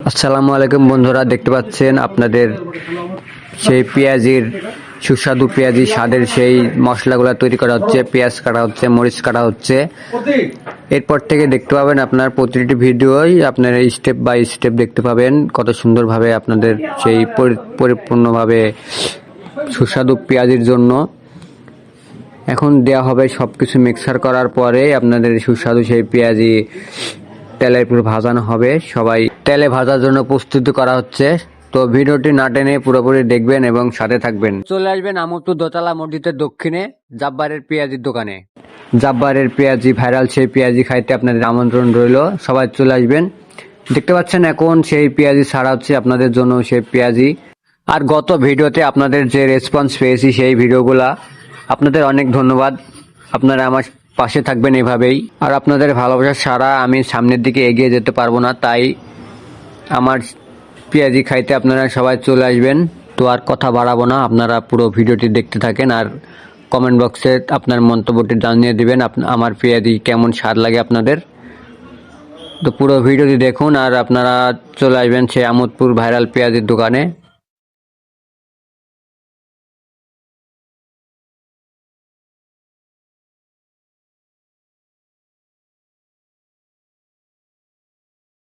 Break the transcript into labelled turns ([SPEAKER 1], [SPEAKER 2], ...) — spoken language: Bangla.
[SPEAKER 1] আসসালামু আলাইকুম বন্ধুরা, দেখতে পাচ্ছেন আপনাদের সেই পেঁয়াজির সুস্বাদু পেঁয়াজি স্বাদের সেই মশলাগুলো তৈরি করা হচ্ছে। পেঁয়াজ কাটা হচ্ছে, মরিচ কাটা হচ্ছে। এরপর থেকে দেখতে পাবেন আপনার প্রতিটি ভিডিওই আপনার স্টেপ বাই স্টেপ দেখতে পাবেন কত সুন্দরভাবে আপনাদের সেই পরিপূর্ণভাবে সুস্বাদু পেঁয়াজির জন্য এখন দেয়া হবে সব কিছু মিক্সার করার পরে আপনাদের সুস্বাদু সেই পেঁয়াজি তেলের উপর ভাজানো হবে। সবাই তেলে ভাজার জন্য প্রস্তুতি করা হচ্ছে। তো ভিডিওটি না টেনে পুরোপুরি দেখবেন এবং সাথে থাকবেন। চলে আসবেন আমতপুর দোতলা মসজিদের দক্ষিণে জাব্বারের পেঁয়াজির দোকানে। জাব্বারের পেঁয়াজি ভাইরাল সেই পেঁয়াজি খাইতে আপনাদের আমন্ত্রণ রইল, সবাই চলে আসবেন। দেখতে পাচ্ছেন এখন সেই পেঁয়াজি ছাড়া হচ্ছে আপনাদের জন্য সেই পেঁয়াজি। আর গত ভিডিওতে আপনাদের যে রেসপন্স পেয়েছি সেই ভিডিওগুলা আপনাদের অনেক ধন্যবাদ। আপনারা আমার পাশে থাকবেন এভাবেই। আর আপনাদের ভালোবাসা ছাড়া আমি সামনের দিকে এগিয়ে যেতে পারবো না, তাই আমার পেঁয়াজি খাইতে আপনারা সবাই চলে আসবেন। তো আর কথা বাড়াবো না, আপনারা পুরো ভিডিওটি দেখতে থাকেন আর কমেন্ট বক্সে আপনার মন্তব্যটি জানিয়ে দিবেন আমার পেঁয়াজি কেমন স্বাদ লাগে আপনাদের। তো পুরো ভিডিওটি দেখুন আর আপনারা চলে আসবেন সেই আমোদপুর ভাইরাল পেঁয়াজির দোকানে।